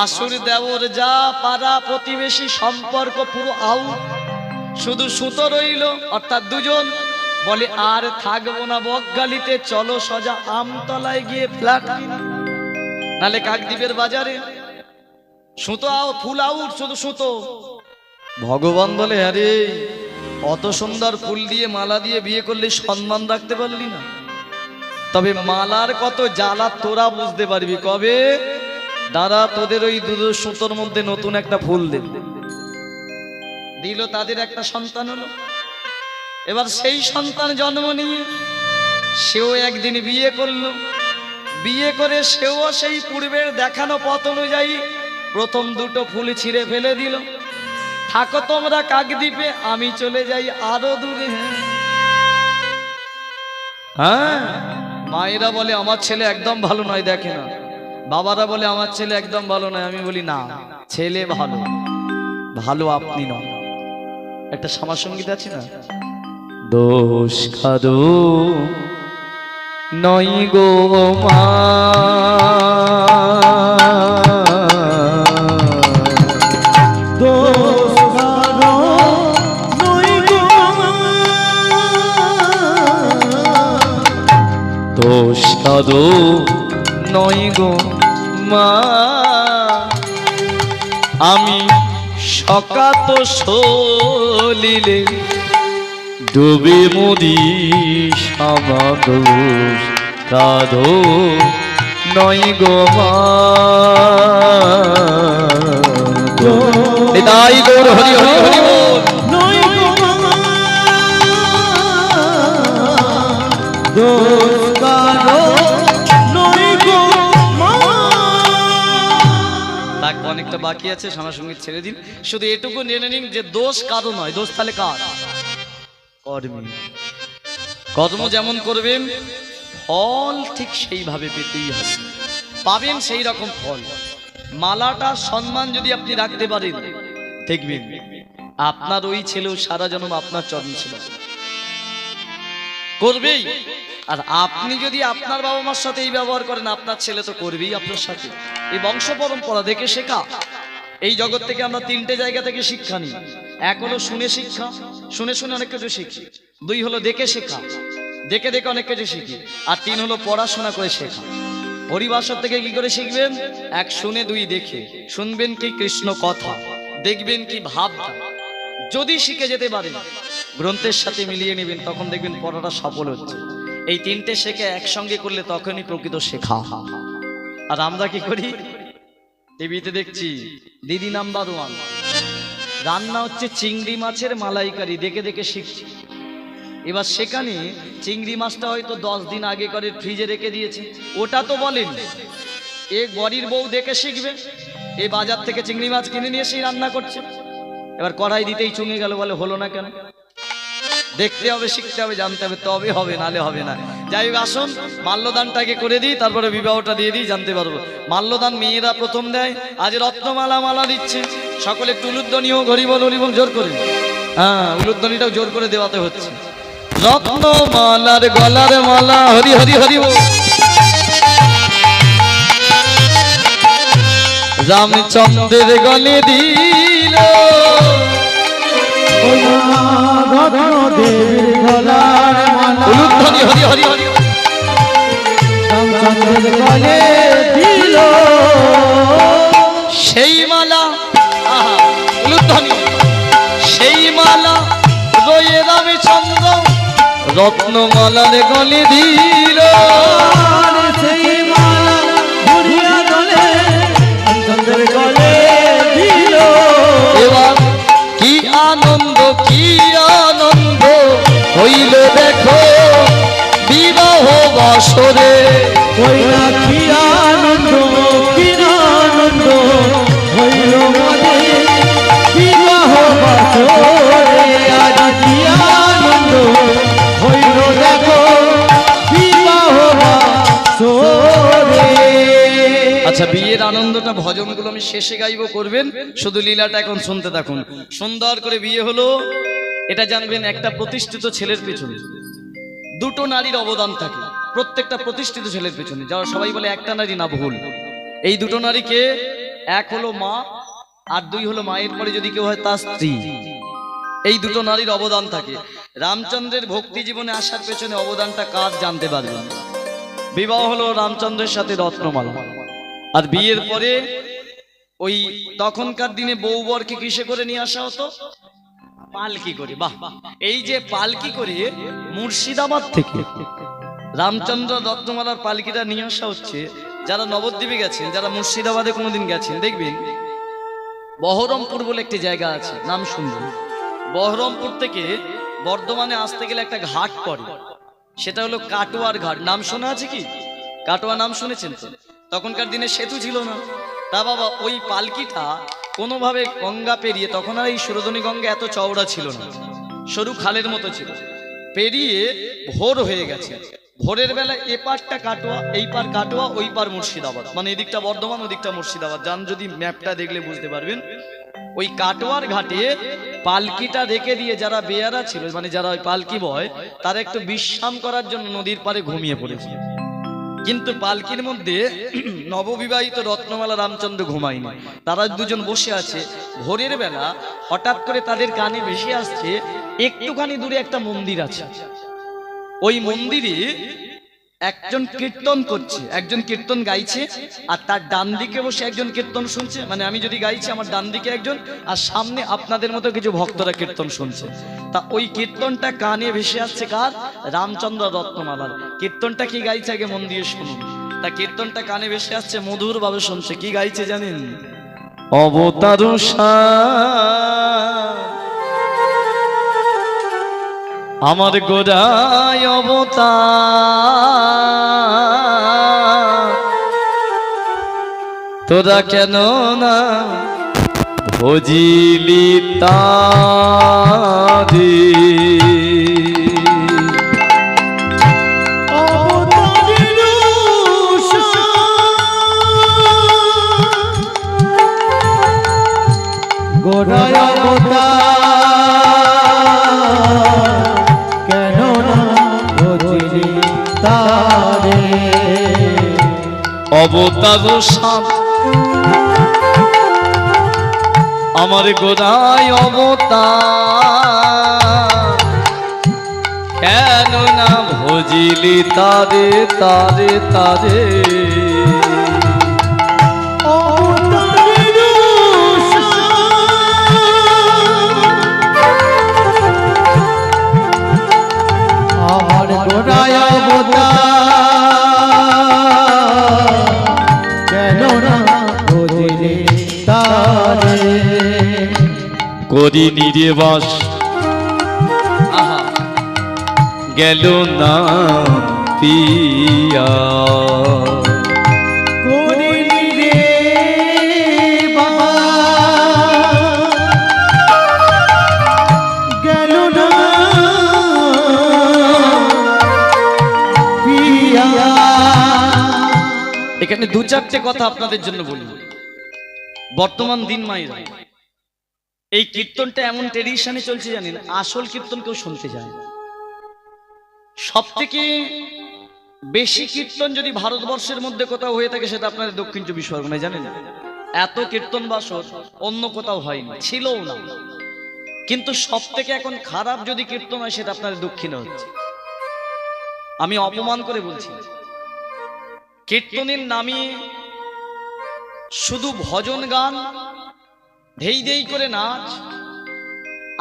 ভাসুর দেওর যা পাড়া প্রতিবেশী সম্পর্ক পুরো আউট, শুধু সুতো রইল অর্থাৎ দুজন। বলে আর থাকবো না বকগালিতে, চলো সোজা আমতলায় গিয়ে ফ্ল্যাট কিনা, নালে কাকদ্বীপের বাজারে। সুতো ফুল আউট, শুধু সুতো। ভগবান বলে আরে অত সুন্দর ফুল দিয়ে মালা দিয়ে বিয়ে করলে সম্মান রাখতে পারলি না? তবে মালার কত জ্বালা তোরা বুঝতে পারবি কবে। দাদা তোদের ওই দুটো সুতোর মধ্যে নতুন একটা ফুল দিল, তাদের একটা সন্তান হলো। এবার সেই সন্তান জন্ম নিয়ে সেও একদিন বিয়ে করলো। বিয়ে করে সেও সেই পূর্বের দেখানো পথ অনুযায়ী প্রথম দুটো ফুল ছিঁড়ে ফেলে দিল। থাকো তোমরা কাকদ্বীপে, আমি চলে যাই আরো দূরে। হ্যাঁ, মায়েরা বলে আমার ছেলে একদম ভালো নয়, দেখে না। বাবারা বলে আমার ছেলে একদম ভালো নয়। আমি বলি না, ছেলে ভালো, ভালো আপনি নয়। একটা সমাজসঙ্গীত আছে না, দোষ খাদো নয় গো মা, দোষ খাদো নয় গো মা, দোষ খাদো নয় গো মা, আমি সকাত সলিলে ডুবে মরি সমাদোষ কাঁদো নয় গো মা। নিতাই গৌর হরি হরি হরি বল। নয় গো মা, দোষ খাদো নয় গো মা। তাক অনেকটা বাকি আছে, সমাজসঙ্গীত ছেড়ে দিন। শুধু এটুকু জেনে নিন যে দোষ কারো নয়, দোষ তাহলে কার? কর্মী। কর্ম যেমন করবেন ফল ঠিক সেইভাবে পেতেই হবে, পাবেন সেই রকম ফল। মালাটা সম্মান যদি আপনি রাখতে পারেন, দেখবেন আপনার ওই ছেলেও সারা জন্ম আপনার চরণ ছিল করবেই। আর আপনি যদি আপনার বাবা মার সাথে এই ব্যবহার করেন, আপনার ছেলে তো করবেই আপনার সাথে। এই বংশ পরম্পরা দেখে শেখা। এই জগৎ থেকে আমরা তিনটে জায়গা থেকে শিক্ষা নিই। এক হলো শুনে শিক্ষা, শুনে শুনে অনেক কিছু শিখি। দুই হলো দেখে শেখা, দেখে দেখে অনেক কিছু শিখি। আর তিন হলো পড়াশোনা করে শেখা। পরিভাষা থেকে কি করে শিখবেন? এক শুনে, দুই দেখে। শুনবেন কি কৃষ্ণ কথা, দেখবেন কি ভাবনা। যদি শিখে যেতে পারেন, গ্রন্থের সাথে মিলিয়ে নেবেন, তখন দেখবেন পড়াটা সফল হচ্ছে। এই তিনটে শেখে একসঙ্গে করলে তখনই প্রকৃত শেখা। আর আমরা কি করি? টিভিতে দেখছি দিদি নাম্বার 1 রান্না হচ্ছে চিংড়ি মাছের মালাইকারি, দেখে দেখে শিখছি। এবার সেখানে চিংড়ি মাছটা হয়তো 10 দিন আগে করে ফ্রিজে রেখে দিয়েছে, ওটা তো বলেন এ গরির বউ দেখে শিখবে। এই বাজার থেকে চিংড়ি মাছ কিনে নিয়ে এসে রান্না করছে। এবার কড়াই দিতেই চুঙে গেল, বলে হলো না কেন? দেখতে হবে, শিখতে হবে, জানতে হবে, তবে হবে, নালে হবে না। যাই হোক, আসুন মাল্যদানটাকে করে দিই, তারপরে বিবাহটা দিয়ে দিই, জানতে পারবো। মাল্যদান মেয়েরা প্রথম দেয়। আজ রত্নমালা মালা দিচ্ছে। সকলে একটু উলুধ্বনি হোক, হরি বল হরি বল জোর করে। হ্যাঁ, উলুধ্বনিটাও জোর করে দেওয়াতে হচ্ছে। রত্নমালার গলার মালা, হরি হরি হরি বল। রামচন্দ্রের গলে দিল, দেবীর গলার মালা, উলুধ্বনি হরি হরি হরি। রামচন্দ্রের গলে দিল সেই মালা, আহা উলুধ্বনি, সেই মালা রয়ে রামচন্দ্র রত্নমালার গলে দিল। সেই মালা বুড়িয়া গলে রামচন্দ্রের গলে দিল। এবার কি আনন্দ, কি আনন্দ হইল দেখো বিবাহ বসরে। ওই না কি আনন্দ, কি আনন্দ হইল মোদের বিবাহ বাসরে। আজ কি আনন্দ হইল দেখো বিবাহ বাসরে। আচ্ছা, বিয়ের আনন্দটা ভজনগুলো আমি শেষে গাইবো, করবেন। শুধু লীলাটা এখন শুনতে থাকুন। সুন্দর করে বিয়ে হলো, এটা জানবেন একটা প্রতিষ্ঠিত ছেলের পেছনে দুটো নারীর অবদান থাকে। প্রত্যেকটা প্রতিষ্ঠিত ছেলের পেছনে, যারা সবাই বলে একটা নারী, না ভুল। এই দুটো নারীকে এক হলো মা, আর দুই হলো মায়ের পরে যদি কেউ হয় তার স্ত্রী। এই দুটো নারীর অবদান থাকে। রামচন্দ্রের ভক্তি জীবনে আসার পেছনে অবদানটা কার জানতে পারবেন। বিবাহ হলো রামচন্দ্রের সাথে রত্নমালা, আর বিয়ের পরে ওই তখনকার দিনে বউ বরকে কিসে করে নিয়ে আসা হতো? পালকি করে। বাহ, এই যে পালকি করে মুর্শিদাবাদ থেকে রামচন্দ্র রত্নমালার পালকিটা নিয়ে আসা হচ্ছে। যারা নবদ্বীপে গেছেন, যারা মুর্শিদাবাদে কোনোদিন গেছেন, দেখবেন বহরমপুর বলে একটি জায়গা আছে, নাম শুনবেন। বহরমপুর থেকে বর্ধমানে আসতে গেলে একটা ঘাট পড়ে, সেটা হলো কাটোয়ার ঘাট। নাম শোনা আছে কি? কাটোয়া নাম শুনেছেন তো? তখনকার দিনে সেতু ছিল না। তা বাবা, ওই পালকিটা কোনোভাবে গঙ্গা পেরিয়ে, তখন আর এই সুরধনী গঙ্গা এত চওড়া ছিল না, সরু খালের মতো ছিল, পেরিয়ে ভোর হয়ে গেছে। ভোরের বেলা এপারটা কাটোয়া, এই পার কাটোয়া, ওই পার মুর্শিদাবাদ, মানে এদিকটা বর্ধমান, ওদিকটা মুর্শিদাবাদ। যান যদি ম্যাপটা দেখলে বুঝতে পারবেন। ওই কাটোয়ার ঘাটে পালকিটা রেখে দিয়ে যারা বেয়ারা ছিল, মানে যারা ওই পালকি বয়, তারা একটু বিশ্রাম করার জন্য নদীর পাড়ে ঘুমিয়ে পড়েছে। কিন্তু পালকির মধ্যে নববিবাহিত রত্নমালা রামচন্দ্র ঘুমায়নি, তারা দুজন বসে আছে। ভোরের বেলা হঠাৎ করে তাদের কানে ভেসে আসছে একটুখানি দূরে একটা মন্দির আছে। ওই মন্দিরে একজন কীর্তন করছে, একজন কীর্তন গাইছে, আর তার ডান দিকে বসে একজন কীর্তন শুনছে। মানে আমি যদি গাইছি, আমার ডান দিকে একজন, আর সামনে আপনাদের মতো কিছু ভক্তরা কীর্তন শুনছে। তা ওই কীর্তনটা কানে ভেসে আসছে কার? রামচন্দ্র রত্নমালার। কীর্তনটা কি গাইছে আগে মন দিয়ে শুনুন। তা কীর্তনটা কানে ভেসে আসছে, মধুর ভাবে শুনছে। কি গাইছে জানেন? অবতার আমার গোড়ায় অবতার, তোরা কেন না ভজিলি তারে। গোড়ায় কেন না বুঝলি তারে। অবতার সাপ আমার গোড়ায় অবতার, কেন না ভজিলি তারে তারে তারে। আমার গোড়ায় কেন না বুঝলি তারে। করি নির্বাস গেল না পিয়া, করিনি রে বাবা গেল না পিয়া। এখানে দু চারটে কথা আপনাদের জন্য বলি। বর্তমান দিন মায়েরা এই কীর্তনটা এমন ট্রেডিশনে চলছে জানেন, আসল কীর্তন কেউ শুনতে যায়। সব থেকে বেশি কীর্তন যদি ভারতবর্ষের মধ্যে কোথাও হয়ে থাকে, সেটা আপনাদের দক্ষিণ চব্বিশ পরগনায়, জানেন। এত কীর্তন বাসর অন্য কোথাও হয়নি, ছিলও না। কিন্তু সব থেকে এখন খারাপ যদি কীর্তন হয়, সেটা আপনাদের দক্ষিণে হচ্ছে। আমি অপমান করে বলছি, কীর্তনের নামে শুধু ভজন গান, ধেই ধেই করে নাচ,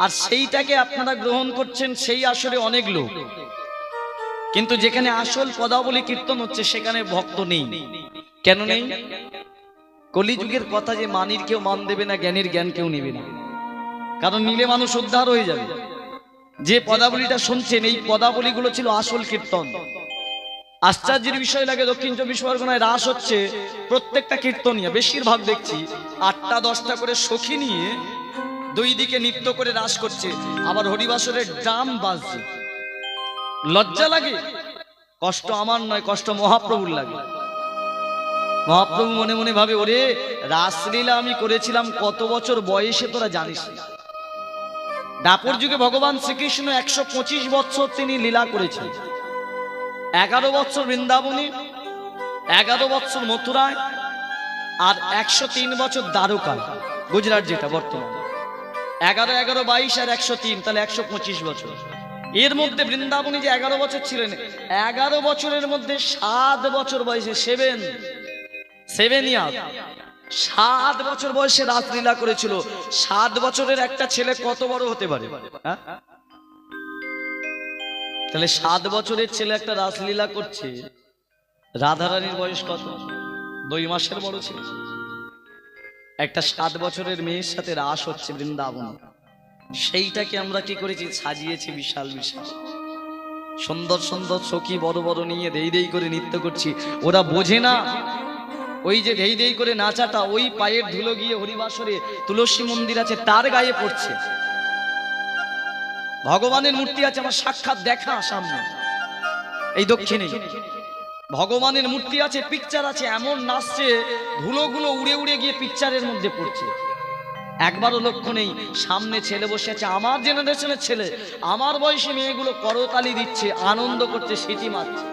আর সেইটাকে আপনারা গ্রহণ করছেন। সেই আসলে অনেক লোক, কিন্তু যেখানে আসল পদাবলী কীর্তন হচ্ছে সেখানে ভক্ত নেই। কেন নেই? কলিযুগের কথা যে মানির কেউ মান দেবে না, জ্ঞানীর জ্ঞান কেউ নেবে না। কারণ নিলে মানুষ উদ্ধার হয়ে যাবে। যে পদাবলীটা শুনছেন, এই পদাবলীগুলো ছিল আসল কীর্তন। আশ্চর্যের বিষয় লাগে, দক্ষিণ চব্বিশ পরগনায় রাস হচ্ছে, প্রত্যেকটা কীর্তনিয়া বেশিরভাগ দেখছি 8টা 10টা করে সখী নিয়ে দুই দিকে নৃত্য করে রাস করছে, আবার হরিবাসরের ড্রাম বাজছে। লজ্জা লাগে? কষ্ট আমার নয়, কষ্ট মহাপ্রভুর লাগে। মহাপ্রভু মনে মনে ভাবে, ওরে রাসলীলা আমি করেছিলাম কত বছর বয়সে, তোরা জানিস না। দাপর যুগে ভগবান শ্রীকৃষ্ণ 125 বছর তিনি লীলা করেছেন। 11 বছর বৃন্দাবনে, 11 বছর মথুরায়, আর 103 বছর দ্বারকায়, গুজরাট যেটা বর্তমান। 11, 11, 22 আর 103, তাহলে 125 বছর। এর মধ্যে বৃন্দাবনে যে 11 বছর ছিলেন, 11 বছরের মধ্যে 7 বছর বয়সে 7 ইয়ার 7 বছর বয়সে রাসলীলা করেছিল। 7 বছরের একটা ছেলে কত বড় হতে পারে? হ্যাঁ, তাহলে 7 বছরের ছেলে একটা রাসলীলা করছে। রাধারানীর বয়স কত? 2 মাসের বড় ছিল। একটা 7 বছরের মেয়ের সাথে রাস হচ্ছে বৃন্দাবন। সেইটাকে আমরা কি করেছি? সাজিয়েছি বিশাল বিশাল সুন্দর সুন্দর সখী বড় বড় নিয়ে দেই দেই করে নৃত্য করছি। ওরা বোঝে না ওই যে দেই দেই করে নাচাটা, ওই পায়ের ধুলো গিয়ে হরিবাসরে তুলসী মন্দির আছে তার গায়ে পড়ছে। ভগবানের মূর্তি আছে আমার সাক্ষাৎ দেখা সামনে, এই দক্ষিণে ভগবানের মূর্তি আছে, পিকচার আছে, এমন নাচছে ধুলোগুলো উড়ে উড়ে গিয়ে পিকচারের মধ্যে পড়ছে। একবারও লক্ষ্য নেই সামনে ছেলে বসে আছে, আমার জেনারেশনের ছেলে, আমার বয়সী মেয়েগুলো করতালি দিচ্ছে, আনন্দ করছে, সিটি মারছে।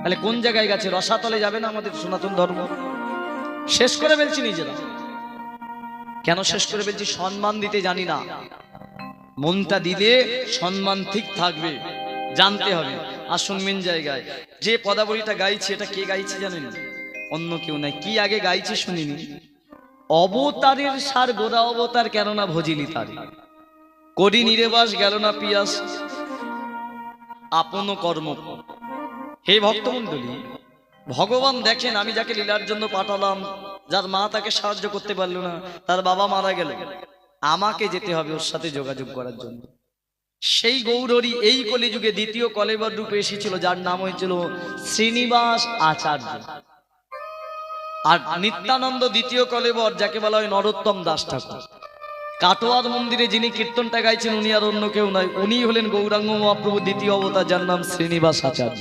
তাহলে কোন জায়গায় গেছে? রসাতলে যাবে না আমাদের সনাতন ধর্ম? শেষ করে ফেলছি নিজেরা। কেন শেষ করে ফেলছি? সম্মান দিতে জানি না। মনটা দিলে সম্মান ঠিক থাকবে, জানতে হবে। আর শুনবেন জায়গায় যে পদাবলীটা গাইছে, এটা কে গাইছে জানেন? অন্য কেউ নাই। কি আগে গাইছে শুনিনি? অবতারের সার গোরা অবতার, কেন না ভজিলি তারি, করি নিরেবাস গেল না পিয়াস আপন কর্ম। হে ভক্তমণ্ডলী, ভগবান দেখেন, আমি যাকে লীলার জন্য পাঠালাম, যার মা তাকে সাহায্য করতে পারলো না, তার বাবা মারা গেল, আমাকে যেতে হবে ওর সাথে যোগাযোগ করার জন্য। সেই গৌরী এই কলিযুগে দ্বিতীয় কলেবর রূপে এসেছিল, যার নাম হয়েছিল শ্রীনিবাস আচার্য। আর নিত্যানন্দ দ্বিতীয় কলেবর, যাকে বলা হয় নরোত্তম দাস ঠাকুর। কাটোয়ার মন্দিরে যিনি কীর্তনটা গাইছেন, উনি আর অন্য কেউ নয়, উনি হলেন গৌরাঙ্গ মহাপ্রভু দ্বিতীয় অবতার, যার নাম শ্রীনিবাস আচার্য।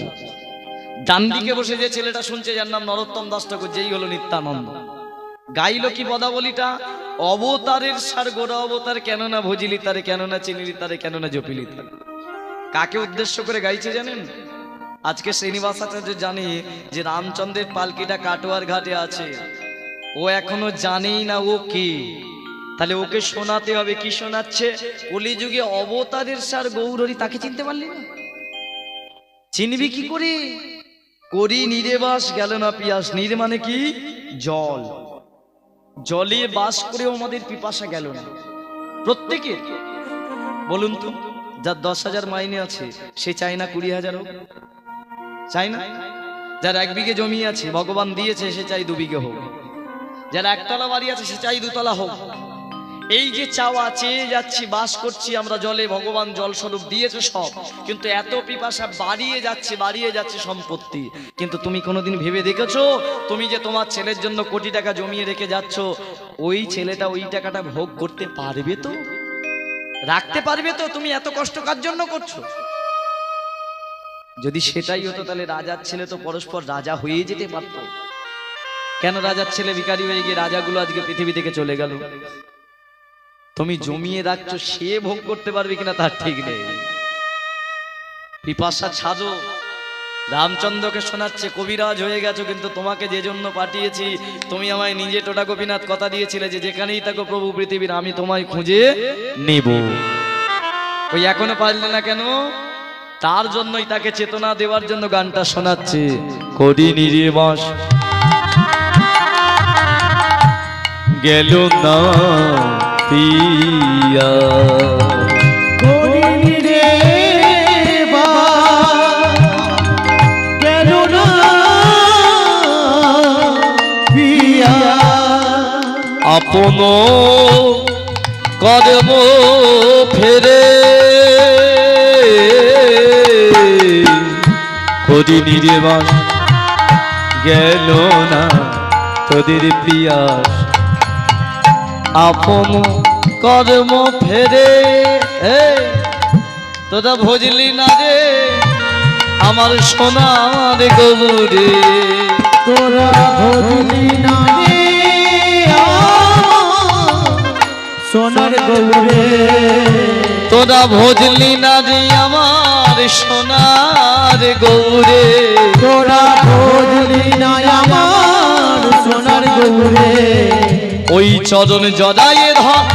ডান দিকে বসে যে ছেলেটা শুনছে, যার নাম নরোত্তম দাস ঠাকুর, যেই হলো নিত্যানন্দ। গাইল কি পদাবলীটা? অবতারের সার গোরা অবতার, কেন না ভজিলি তারে, কেন না চিনিলি তারে, কেন না জপিলি তারে। কাকে উদ্দেশ্য করে গাইছে জানেন? আজকে শ্রীনিবাস আচার্য জানে যে রামচন্দ্রের পালকিটা কাটোয়ার ঘাটে আছে, ও এখনো জানেই না ও কি। তাহলে ওকে শোনাতে হবে। কি শোনাচ্ছে? কলিযুগে অবতারের সার গৌরী, তাকে চিনতে পারলি না? চিনবি কি করে? করি নিরেবাস গেল না পিয়াস। নির মানে কি? জল। জলে বাস করেও আমাদের পিপাসা গেল না প্রত্যেকের। বলুন তো, যার 10,000 মাইনে আছে সে চায় না 20,000 হোক? চাই না? যার 1 বিঘে জমি আছে, ভগবান দিয়েছে, সে চাই 2 বিঘে হোক। যার 1 তলা বাড়ি আছে, সে চাই 2 তলা হোক। এই যে চাওয়া, চেয়ে যাচ্ছি, বাস করছি আমরা জলে, ভগবান জল স্বরূপ দিয়েছে সব, কিন্তু এত পিপাসা বাড়িয়ে যাচ্ছে সম্পত্তি। কিন্তু তুমি কোনোদিন ভেবে দেখেছো, তুমি যে তোমার ছেলের জন্য কোটি টাকা জমিয়ে রেখে যাচ্ছ, ওই ছেলেটা ওই টাকাটা ভোগ করতে পারবে তো? রাখতে পারবে তো? তুমি এত কষ্ট কার জন্য করছো? যদি সেটাই হতো, তাহলে রাজার ছেলে তো পরস্পর রাজা হয়ে যেতে পারত। কেন রাজার ছেলে ভিখারি হয়ে গিয়ে রাজাগুলো আজকে পৃথিবী থেকে চলে গেল? তুমি জমিয়ে রাখছো, সে ভোগ করতে পারবে কিনা তার ঠিক নেই। পিপাসা ছাড়ো। রামচন্দ্রকে শোনাচ্ছে, কবিরাজ হয়ে গেছো, কিন্তু তোমাকে যে জন্য পাঠিয়েছি, তুমি আমায় নিজে টোটা গোপীনাথ কথা দিয়েছিলে যে যেখানেই থাকো প্রভু পৃথিবীর, আমি তোমায় খুঁজে নেব। ওই এখনো পারলে না কেন? তার জন্যই তাকে চেতনা দেওয়ার জন্য গানটা শোনাচ্ছে। করি নিরেবাস গেল না পিয়া, করি নিরেবাস গেল না পিয়া, আপন কর্ম ফেরে করি নিরেবাস গেল না তোদের পিয়াস, আপন কর্ম ফেরে। তোরা ভজলি না রে আমার সোনার গৌরে, তোরা ভজলি না রে সোনার গৌরে, তোরা ভজলি না রে আমার সোনার গৌরে, তোরা ভজলি না আমার সোনার গৌরে ওই চরণ জড়ায়ে ধর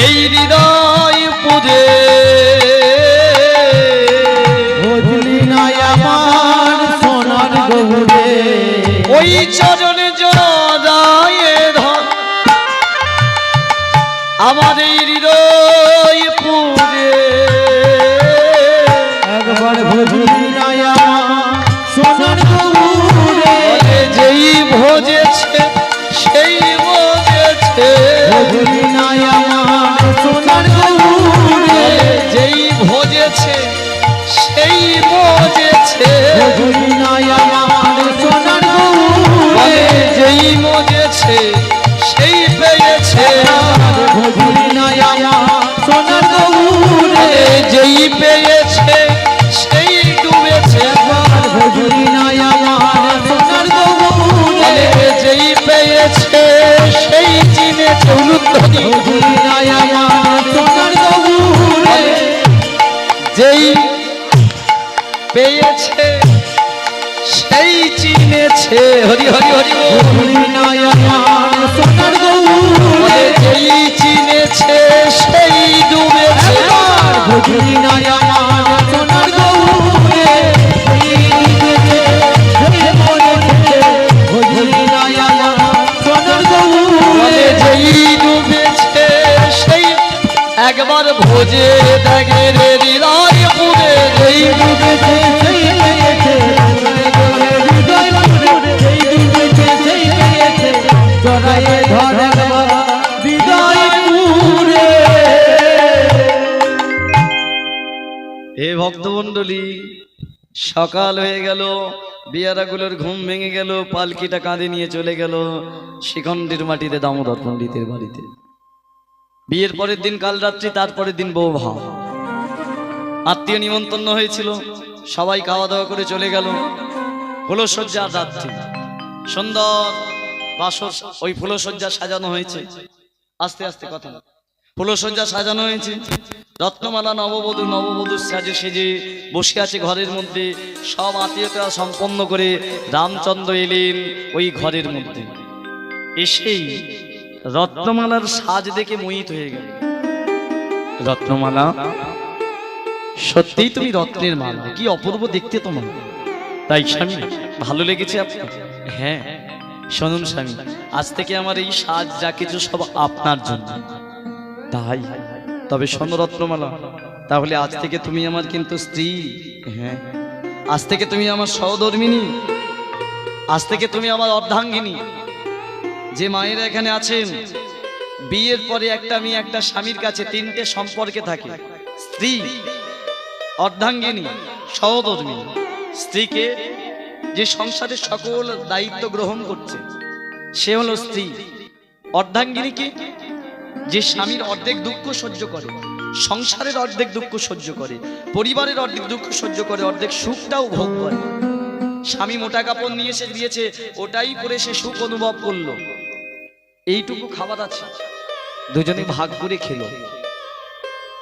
এই হৃদয় পুজে বুঝলি না আমার সোনার গৌরে ওই চরণ জড়ায়ে ধর আমার এই হৃদয় পুজে একবার বুঝলি না আমার সোনার গৌরে যেই ভোজেছে সেই ভোজেছে বুঝলি না আমার সোনার গৌরে যেই ভোজেছে সেই ভোজেছে বুঝলি না আমার সোনার গৌরে যেই মজেছে সেই পেয়েছে বুঝলি না আমার সোনার গৌরে যেই পেয়েছে সেই ডুবেছে বুঝলি না আমার সোনার গৌরে যেই পেয়েছে সেই চিনেছে উলুধ্বনি বুঝলি না আমার সোনার গৌরে যেই পেয়েছে সেই চিনেছে হরি হরি হরি বল। বুঝলি না আমার সোনার গৌরে যেই চিনেছে সেই ডুবেছে বুঝলি না আমার সোনার গৌরে বুঝলি না আমার সোনার গৌরে যেই ডুবেছে সেই একবার ভোজে দেখে রে হৃদয় পুরে যেই ডুবেছে সেই পেয়েছে হৃদয় পুরে সেই ডুবেছে সেই পেয়েছে জড়ায়ে ধরে হৃদয় পুরে হে ভক্তমণ্ডলী, সকাল হয়ে গেল, বিয়ারাগুলোর ঘুম ভেঙে গেল, পালকিটা কাঁধে নিয়ে চলে গেল শিখণ্ডীর মাটিতে দামোদর পণ্ডিতের বাড়িতে। বিয়ের পরের দিন কাল রাত্রি, তারপরের দিন বউ ভাব, আত্মীয় নিমন্ত্রণ হয়েছিল, সবাই খাওয়া দাওয়া করে চলে গেল। ফুলসজ্জার রাত্রি, সুন্দর বাসর, ওই ফুলসজ্জা সাজানো হয়েছে। আস্তে আস্তে কথা, ফুলসজ্জা সাজানো হয়েছে, রত্নমালা নববধূর সাজে সেজে বসে আছে ঘরের মধ্যে। সব আত্মীয়তা সম্পন্ন করে রামচন্দ্র এলেন ওই ঘরের মধ্যে। এসেই রত্নমালার সাজ দেখে মোহিত হয়ে গেল। রত্নমালা, সত্যিই তুমি রত্নের মালা, কি অপূর্ব দেখতে তোমার। তাই স্বামী, ভালো লেগেছে আপনার? হ্যাঁ। শুনুন স্বামী, আজ থেকে আমার এই সাজ যা কিছু সব আপনার জন্য। তাই? তবে শোনো রত্নমালা, তাহলে আজ থেকে তুমি আমার কিন্তু স্ত্রী। হ্যাঁ, আজ থেকে তুমি আমার সহধর্মিনী, আজ থেকে তুমি আমার অর্ধাঙ্গিনী। যে মায়েরা এখানে আছেন, বিয়ের পরে একটা মেয়ে একটা স্বামীর কাছে তিনটে সম্পর্কে থাকে: স্ত্রী, অর্ধাঙ্গিনী, সহধর্মিনী। স্ত্রীকে, যে সংসারের সকল দায়িত্ব গ্রহণ করছে, সে হলো স্ত্রী। অর্ধাঙ্গিনীকে, যে স্বামীর অর্ধেক দুঃখ সহ্য করে, সংসারের অর্ধেক দুঃখ সহ্য করে, পরিবারের অর্ধেক দুঃখ সহ্য করে, অর্ধেক সুখটাও ভোগ করে। স্বামী মোটা কাপড় নিয়ে এসে দিয়েছে, ওটাই পরে সে সুখ অনুভব করলো। এইটুকু খাবার আছে, দুজনে ভাগ করে খেলো।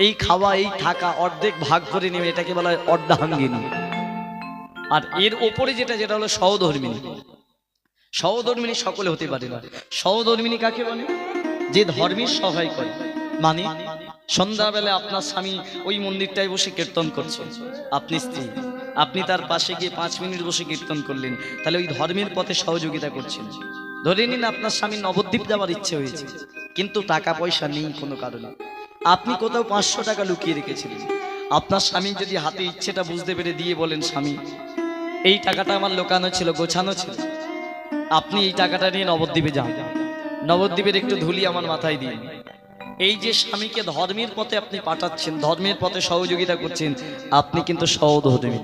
এই খাওয়া, এই থাকা অর্ধেক ভাগ করে নেবে, এটাকে বলা হয় অর্ধাঙ্গিনী। আর এর ওপরে যেটা হলো সহধর্মিনী। সহধর্মিনী সকলে হতে পারে না। সহধর্মিনী কাকে বলে? যে ধর্মের সহায় করে। মানে সন্ধ্যাবেলা আপনার স্বামী ওই মন্দিরটায় বসে কীর্তন করছে, আপনি স্ত্রী, আপনি তার পাশে গিয়ে 5 মিনিট বসে কীর্তন করলেন, তাহলে ওই ধর্মের পথে সহযোগিতা করছেন। ধরে নিন আপনার স্বামী নবদ্বীপ যাওয়ার ইচ্ছে হয়েছে, কিন্তু টাকা পয়সা নেই কোনো কারণে। আপনি কোথাও 500 টাকা লুকিয়ে রেখেছিলেন। আপনার স্বামী যদি হাতে ইচ্ছেটা বুঝতে পেরে দিয়ে বলেন, স্বামী এই টাকাটা আমার লোকানো ছিল, গোছানো ছিল, আপনি এই টাকাটা নিয়ে নবদ্বীপে যান, নবদ্বীপের একটু ধুলি আমার মাথায় দিন। এই যে স্বামীকে ধর্মের পথে আপনি পাঠাচ্ছেন, ধর্মের পথে সহযোগিতা করছেন, আপনি কিন্তু সহধর্মী।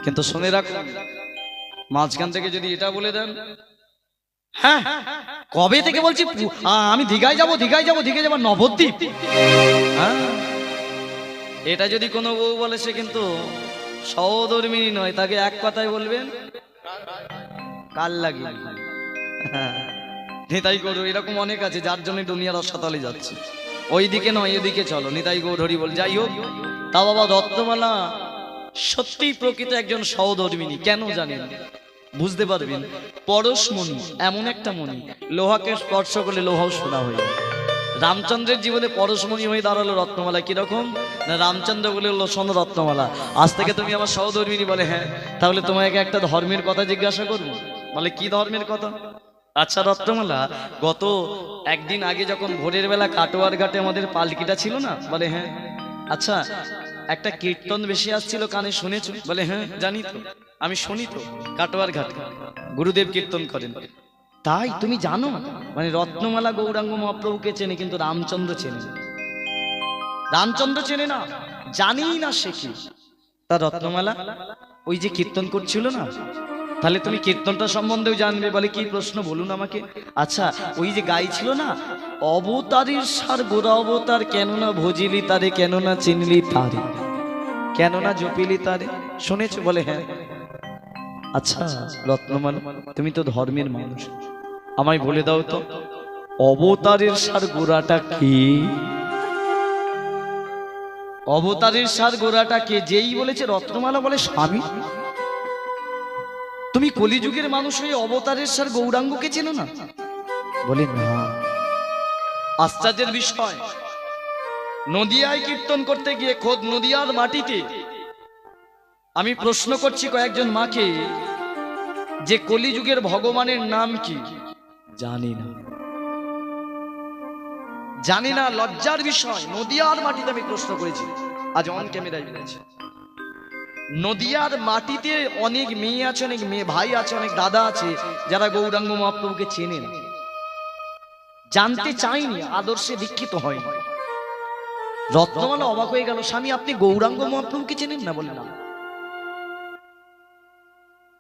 কিন্তু শুনে রাখুন, মাঝখান থেকে যদি এটা বলে দেন, হ্যাঁ কবে থেকে বলছি আমি দীঘায় যাবো, দীঘায় যাবো, দীঘায় যাবো, নবদ্বীপ, হ্যাঁ, এটা যদি কোনো বউ বলে, সে কিন্তু সহধর্মিনী নয়। তাকে এক কথায় বলবেন কাল লাগে। নিতাই গৌর, এরকম অনেক আছে যার জন্য দুনিয়ার রসাতলে যাচ্ছে। ওই দিকে নয়, এদিকে চলো, নিতাই গৌর হরি বল। যাই হোক, তা বাবা রত্নমালা সত্যিই প্রকৃত একজন সহধর্মিনী। কেন জানেন? বুঝতে পারবেন পরশমণি এমন একটা মণি, লোহাকে স্পর্শ করলে লোহাও সোনা হয়ে যায়। রামচন্দ্রের জীবনে পরশমণি হয়ে দাঁড়ালো রত্নমালা। কিরকম না, রামচন্দ্র বলে হলো শোনো রত্নমালা, আজ থেকে তুমি আমার সহধর্মিনী। বলে হ্যাঁ, তাহলে তোমাকে একটা ধর্মের কথা জিজ্ঞাসা করবো। বলে কি ধর্মের কথা? আচ্ছা রত্নমালা, গত একদিন আগে যখন ভোরের বেলা কাটোয়ার ঘাটে আমাদের পালকিটা ছিল না? বলে হ্যাঁ। আচ্ছা, একটা কীর্তন বেশি আসছিল, কানে শুনেছো? বলে হ্যাঁ জানি তো, আমি শুনি তো, কাটোয়ার ঘাট গুরুদেব কীর্তন করেন। তাই তুমি জানো? মানে রত্নমালা গৌরাঙ্গ মহাপ্রভুকে চেনে, কিন্তু রামচন্দ্র চেনে না। রামচন্দ্র চেনে না, জানি না সে কি। তা রত্নমালা ওই যে কীর্তন করছিল না, তাহলে তুমি কীর্তনটা সম্বন্ধেও জানবে। বলে কি প্রশ্ন বলুন আমাকে। আচ্ছা, ওই যে গাইছিল না, অবতারের সার গোরা অবতার, কেননা ভজিলি তারে, কেননা চিনলি তারে, কেননা জপিলি তারে, শুনেছো? বলে হ্যাঁ। আচ্ছা রত্নমালা, তুমি তো ধর্মের মানুষ, আমায় বলে দাও তো অবতারের সার গোড়াটা কি? অবতারের সার গোড়াটা কে? যেই বলেছে রত্নমালা বলে স্বামী, তুমি কলিযুগের মানুষ হয়ে অবতারের সার গৌরাঙ্গকে চেনো না? বলে না। আশ্চর্যের বিষয়, নদিয়ায় কীর্তন করতে গিয়ে খোদ নদিয়ার মাটিতে আমি প্রশ্ন করছি কয়েকজন মাকে যে কলিযুগের ভগবানের নাম কি? জানি না, জানি না। লজ্জার বিষয়, নদিয়ার মাটিতে আমি প্রশ্ন করেছি, আজ অন ক্যামেরায় বলেছি। নদিয়ার মাটিতে অনেক মেয়ে আছে, অনেক মেয়ে ভাই আছে, অনেক দাদা আছে যারা গৌরাঙ্গ মহাপ্রভুকে চেনে না, জানতে চাইনি, আদর্শে দীক্ষিত হয়নি। রত্নমালা অবাক হয়ে গেল, স্বামী আপনি গৌরাঙ্গ মহাপ্রভুকে চেনেন না? বলে না।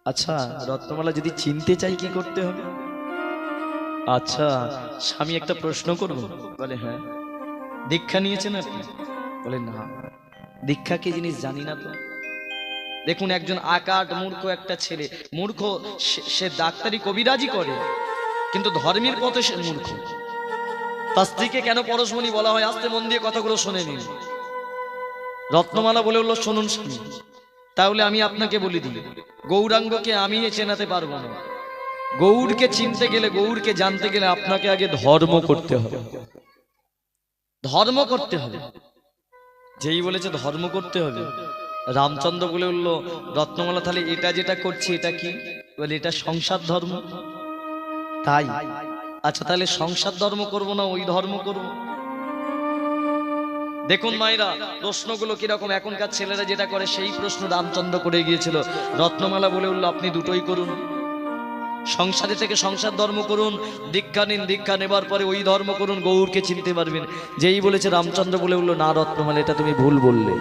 আচ্ছা রত্নমালা, যদি চিনতে চাই কি করতে হবে? আচ্ছা স্বামী একটা প্রশ্ন করব? বলে হ্যাঁ। দীক্ষা নিয়েছেন আপনি? বলে না। দীক্ষা কি জিনিস জানি না তো। দেখুন, একজন আকাট মূর্খ একটা ছেলে, মূর্খ, সে ডাক্তারি কবিরাজি করে, কিন্তু ধর্মের পথে সে মূর্খ। তার স্ত্রীকে কেন পরশমণি বলা হয়? আস্তে মন দিয়ে কথাগুলো শুনে নিন। রত্নমালা বলে হলো শুনুন স্বামী, তাহলে আমি আপনাকে বলে দিই, গৌরাঙ্গকে আমি চেনাতে পারবো না। গৌরকে চিনতে গেলে, গৌরকে জানতে গেলে আপনাকে আগে ধর্ম করতে হবে। ধর্ম করতে হবে। যেই বলেছে ধর্ম করতে হবে, রামচন্দ্র বলে উঠলো রত্নমালা তাহলে এটা যেটা করছি এটা কি? বলে এটা সংসার ধর্ম। তাই? আচ্ছা তাহলে সংসার ধর্ম করব না ওই ধর্ম করব? দেখুন মায়েরা, প্রশ্নগুলো কিরকম। এখনকার ছেলেরা যেটা করে সেই প্রশ্ন রামচন্দ্র করে গিয়েছিল। রত্নমালা বলে উঠলো আপনি দুটোই করুন, সংসারে থেকে সংসার ধর্ম করুন, দীক্ষা নিন, দীক্ষা নেবার পরে ওই ধর্ম করুন, গৌরকে চিনতে পারবেন। যেই বলেছে রামচন্দ্র বলে উঠলো না রত্নমালা, এটা তুমি ভুল বললে।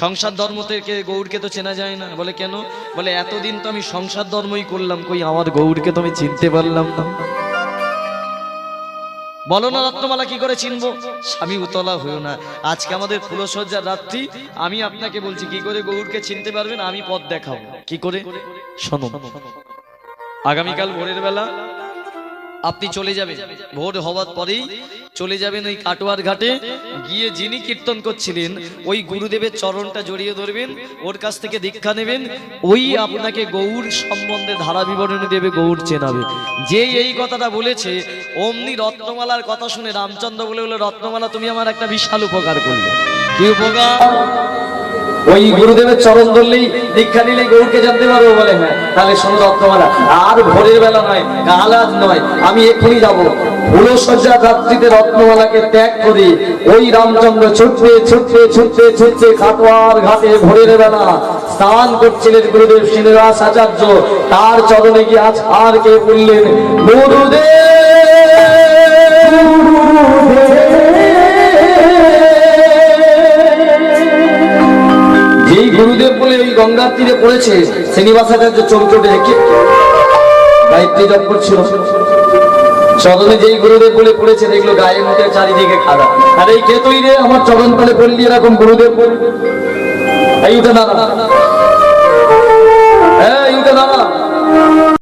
সংসার ধর্ম থেকে গৌরকে তো চেনা যায় না। বলে কেন? বলে এতদিন তো আমি সংসার ধর্মই করলাম, কই আমার গৌরকে তো আমি চিনতে পারলাম না। বলো না রত্নমালা কি করে চিনবো? স্বামী উতলা হইও না, আজকে আমাদের ফুলসজ্জার রাত্রি, আমি আপনাকে বলছি কি করে গৌরকে চিনতে পারবেন, আমি পথ দেখাবো। কি করে? শোনো, আগামীকাল ভোরের বেলা আপনি চলে যাবেন, ভোর হওয়ার পরেই চলে যাবেন ওই কাটোয়ার ঘাটে গিয়ে যিনি কীর্তন করছিলেন ওই গুরুদেবের চরণটা জড়িয়ে ধরবেন, ওর কাছ থেকে দীক্ষা নেবেন। ওই আপনাকে গৌর সম্বন্ধে ধারা বিবরণী দেবে, গৌর চেনাবে। যেই এই কথাটা বলেছে অমনি রত্নমালার কথা শুনে রামচন্দ্র বলে বলে রত্নমালা তুমি আমার একটা বিশাল উপকার করলে। কি উপকার? ওই গুরুদেবের চরণ ধরলেই দীক্ষা নিলে গৌরকে জানতে পারবো। বলে হ্যাঁ। তাহলে শোনো রত্নমালা, আর ভোরের বেলা নয়, কাল আজ নয়, আমি এক্ষুনি যাবো। ফুলসজ্জার রাত্রিতে রত্নমালাকে ত্যাগ করে ওই রামচন্দ্র ছুটতে ছুটতে ছুটতে ছুটতে কাটোয়ার ঘাটে ভোরের বেলা স্নান করছিলেন গুরুদেব শ্রীনিবাস আচার্য। তার চরণে গিয়ে আজ আর কে বললেন গুরুদেব। যেই গুরুদেব বলে ওই গঙ্গার তীরে পড়েছে, শ্রীনিবাসাচার্য চমকে উঠে দেখে গায়ত্রী জপ করছিল। চরণে যেই গুরুদেব বলে পড়েছে দেখলো গায়ে মুখে চারিদিকে খাড়া। আর এই কে তুই রে, আমার চরণ তলে পড়লি এরকম গুরুদেব বলে? এই উঠে দাঁড়া, এই উঠে দাঁড়া।